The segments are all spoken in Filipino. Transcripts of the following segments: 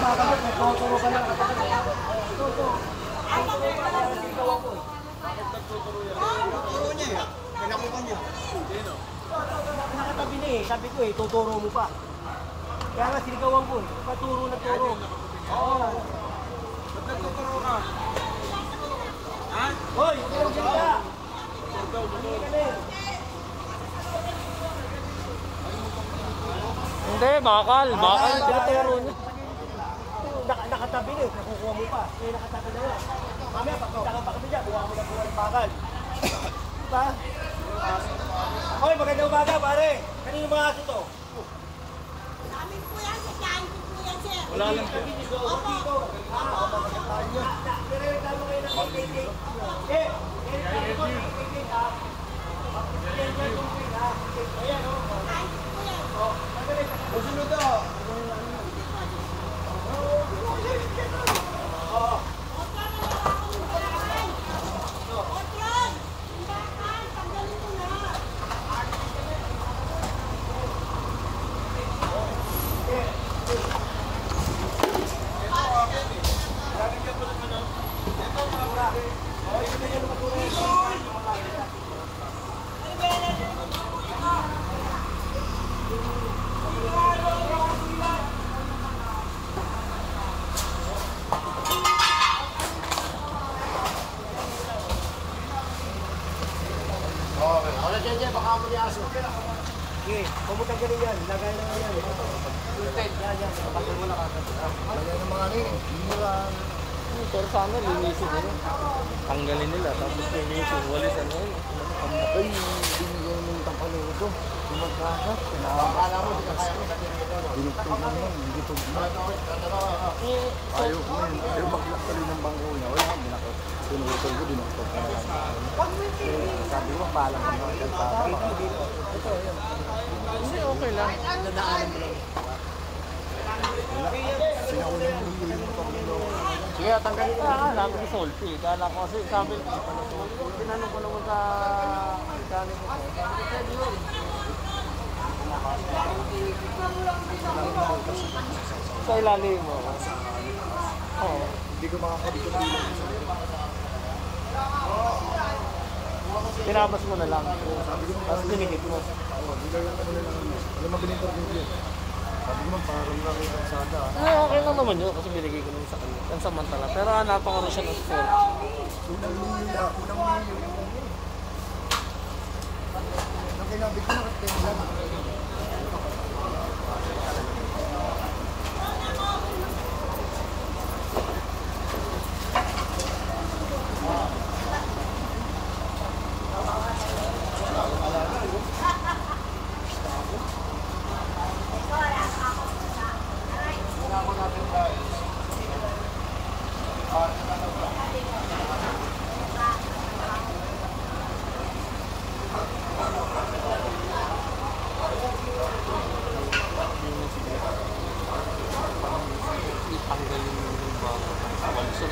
Bakit may tuturo ka lang kapatid? Ito. Ay, tuturo ko. Bakit nagtuturo yan? Tuturo niya eh. Pinakuha niya. Sino? Nakatabi na eh. Sabi ko eh, tuturo mo pa. Kaya nga sinigawan ko eh. Paturo na turo. Oo. Ba't nagtuturo ka? Ha? Hoy! Huwag ka lang ka! Hindi ka na. Hindi, bakal tinuturo niya. Nakatabi na eh, nakukuha mo pa. Eh, nakatabi na yun. Mamaya, pagkita ka pa kami dyan, buha mo na buha ng bakal. Diba? Hoy, magandang umaga, pare. Kanino mga aso to? Sa amin po yan, sa tiyahin ko po yan, sir. Wala lang po. Opo. Nire-reklamo kayo ng KKK. Eh, nire-reklamo ko ng KKK ha. Pagkitiyan niya yung pin ha. Ayan o. Tiyahin ko po yan. Usunod to. Otro na lang ako ng bakal. Otro! Yung bakal, tanggalin mo na. Wala dyan, baka mo ni aso. Sige, pumutang ka rin yan. Lagay na nga yan. Yan. Kapatid mo na kagad. Lagay ng mga rin. Pero sana linisin nila. Tanggalin nila, tapos linisin. Walis ano yun. Ay, binigyan mo yung tampalo ito. Kumagkakat. Akala mo, di ka kaya mo sa binigyan naman, hindi po ayaw ko yun. Ayaw maglakali ng bangko niya. Wala kang binakot. Pinutol ko, dinuktot na lang. Sabi mo, paalam ka naman. Ito, yun. Hindi, okay lang. Nadaanan mo lang. Sinakunan mo yung piling mo. Sige, tanggalin ko. Akala ko salty. Akala ko kasi sabi, tinanong ko naman sa mechanic ko. Sabi ko, pwede yun. Sa ilalim mo. Oo. Hindi ko makakabit yung piling mo. Pinabas mo na lang. Tapos dinikit mo. Alam mo bininterview yun. Sabi ko man, parang lang yung kansada. Okay lang naman yun kasi binigay ko naman sa kanya. Yan samantala. Pero hanapan ko rin siya ng sport. Unang niyo. Nang kinabit ko nakatingin lang. Tanggalin mo yung bago. Walson.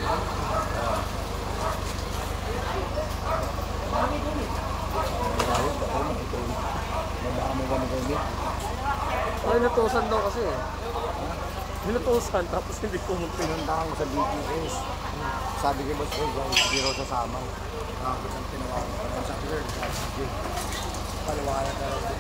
Ay, natusan daw kasi eh. Natusan tapos hindi pumunta. Pinunta ko sa BTS. Sabi ko, boss, hindi raw sasama. Tapos ang tinawagan ko sa girl. Sige. Paliwanag na rin.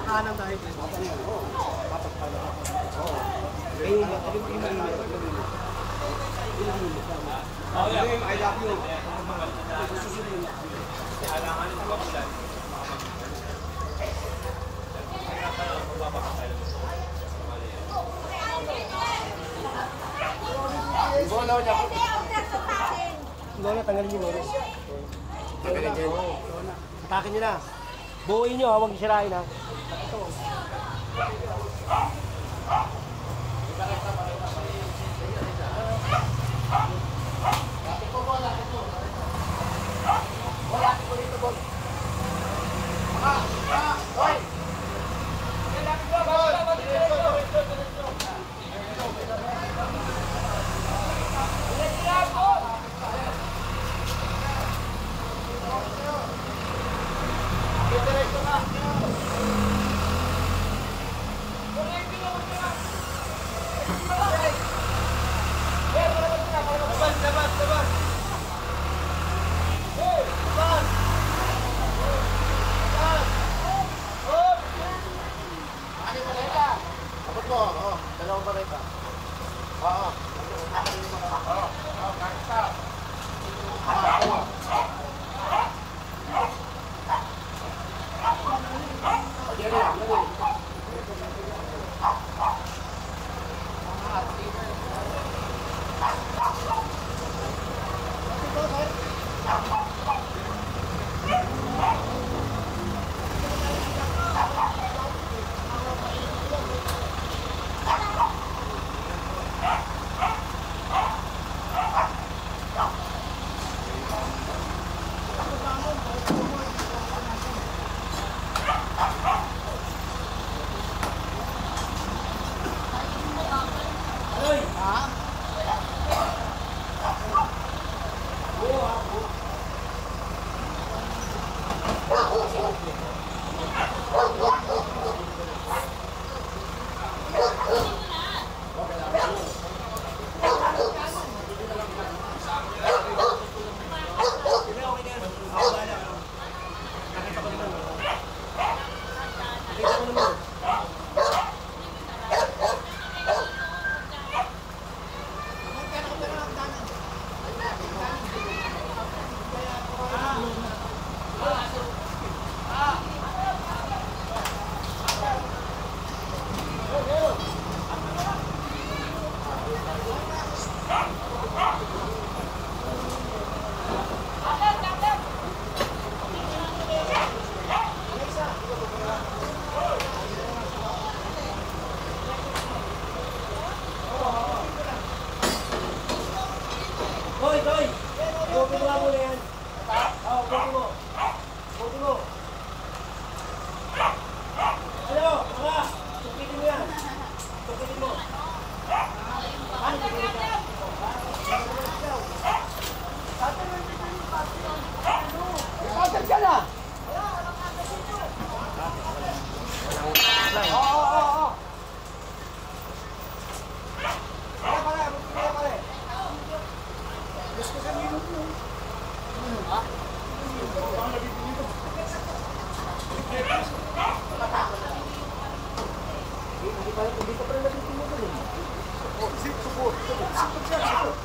Kanan tayo. Dapat pala. Oo. I love you. Kailangan ng babulan. Bolaw niya. Lola, tanggalin niyo, Lola. Tanggalin niyo. Atakin niyo na. Buuin niyo, huwag sirain ha. Ito. Hoy, Toy! Buti mo nga muna yan. Oo, buti mo. Buti mo. Ano? Mga! Tukitin mo yan. Tukitin mo. Ano tukitin ka? Ipagod ka na! Oo. Pare, pare, pare. Gusto ka minum mo. Ha? Bang nabibili ko. Hindi pa rin nabibili mo doon. Oh, support. Support siya, support.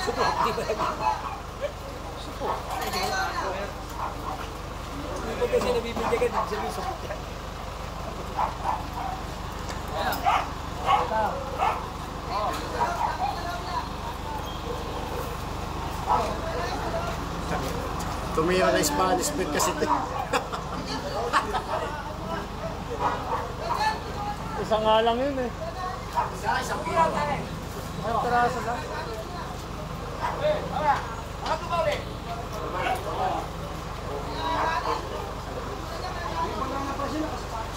Support, hindi ba nabibili? Support. Hindi pa kasi nabibili ka din siya, support yan. Tumira na Spanish bird kasi ito. Isa nga lang yun eh. Isang kilo. Ang taraso lang.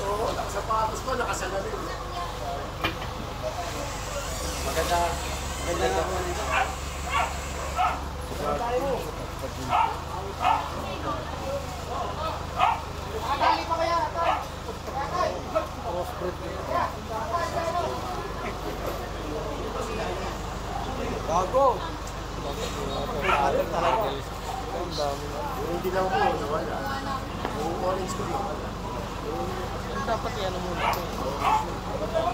Oo, nakasapatos ko, nakasalamin. Maganda nga po nito. Akali pa kaya ito? Crossbreed. Gago! Ang dami na. Yung dilaw ko, nawala. Yung orange ko, nawala. Dapat yan muna ito.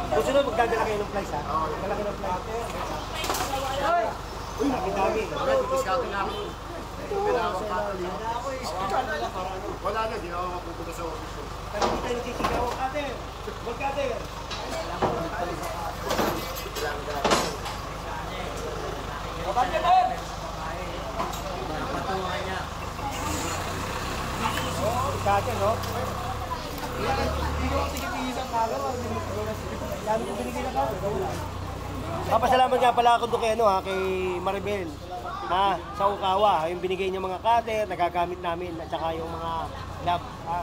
Gusto na magdadala kayo ng flies ha? Magdala kayo ng flies. Uy, nakidami. Discount na ako. Wala na, di ako mapupunta sa office ko. Kami kita nagsisigaw. Ate! Magkate! Kapag ka doon! Patungan niya. Oo, ikate, no? Hindi ko ang tigil-tigil ang Dami ko binigay na kami. Papasalamat nga pala ako doon kay, ano, ha, kay Maribel. Ha, sa Ukawa. Yung binigay niya mga cutter, nagagamit namin. At saka yung mga lab. Ha.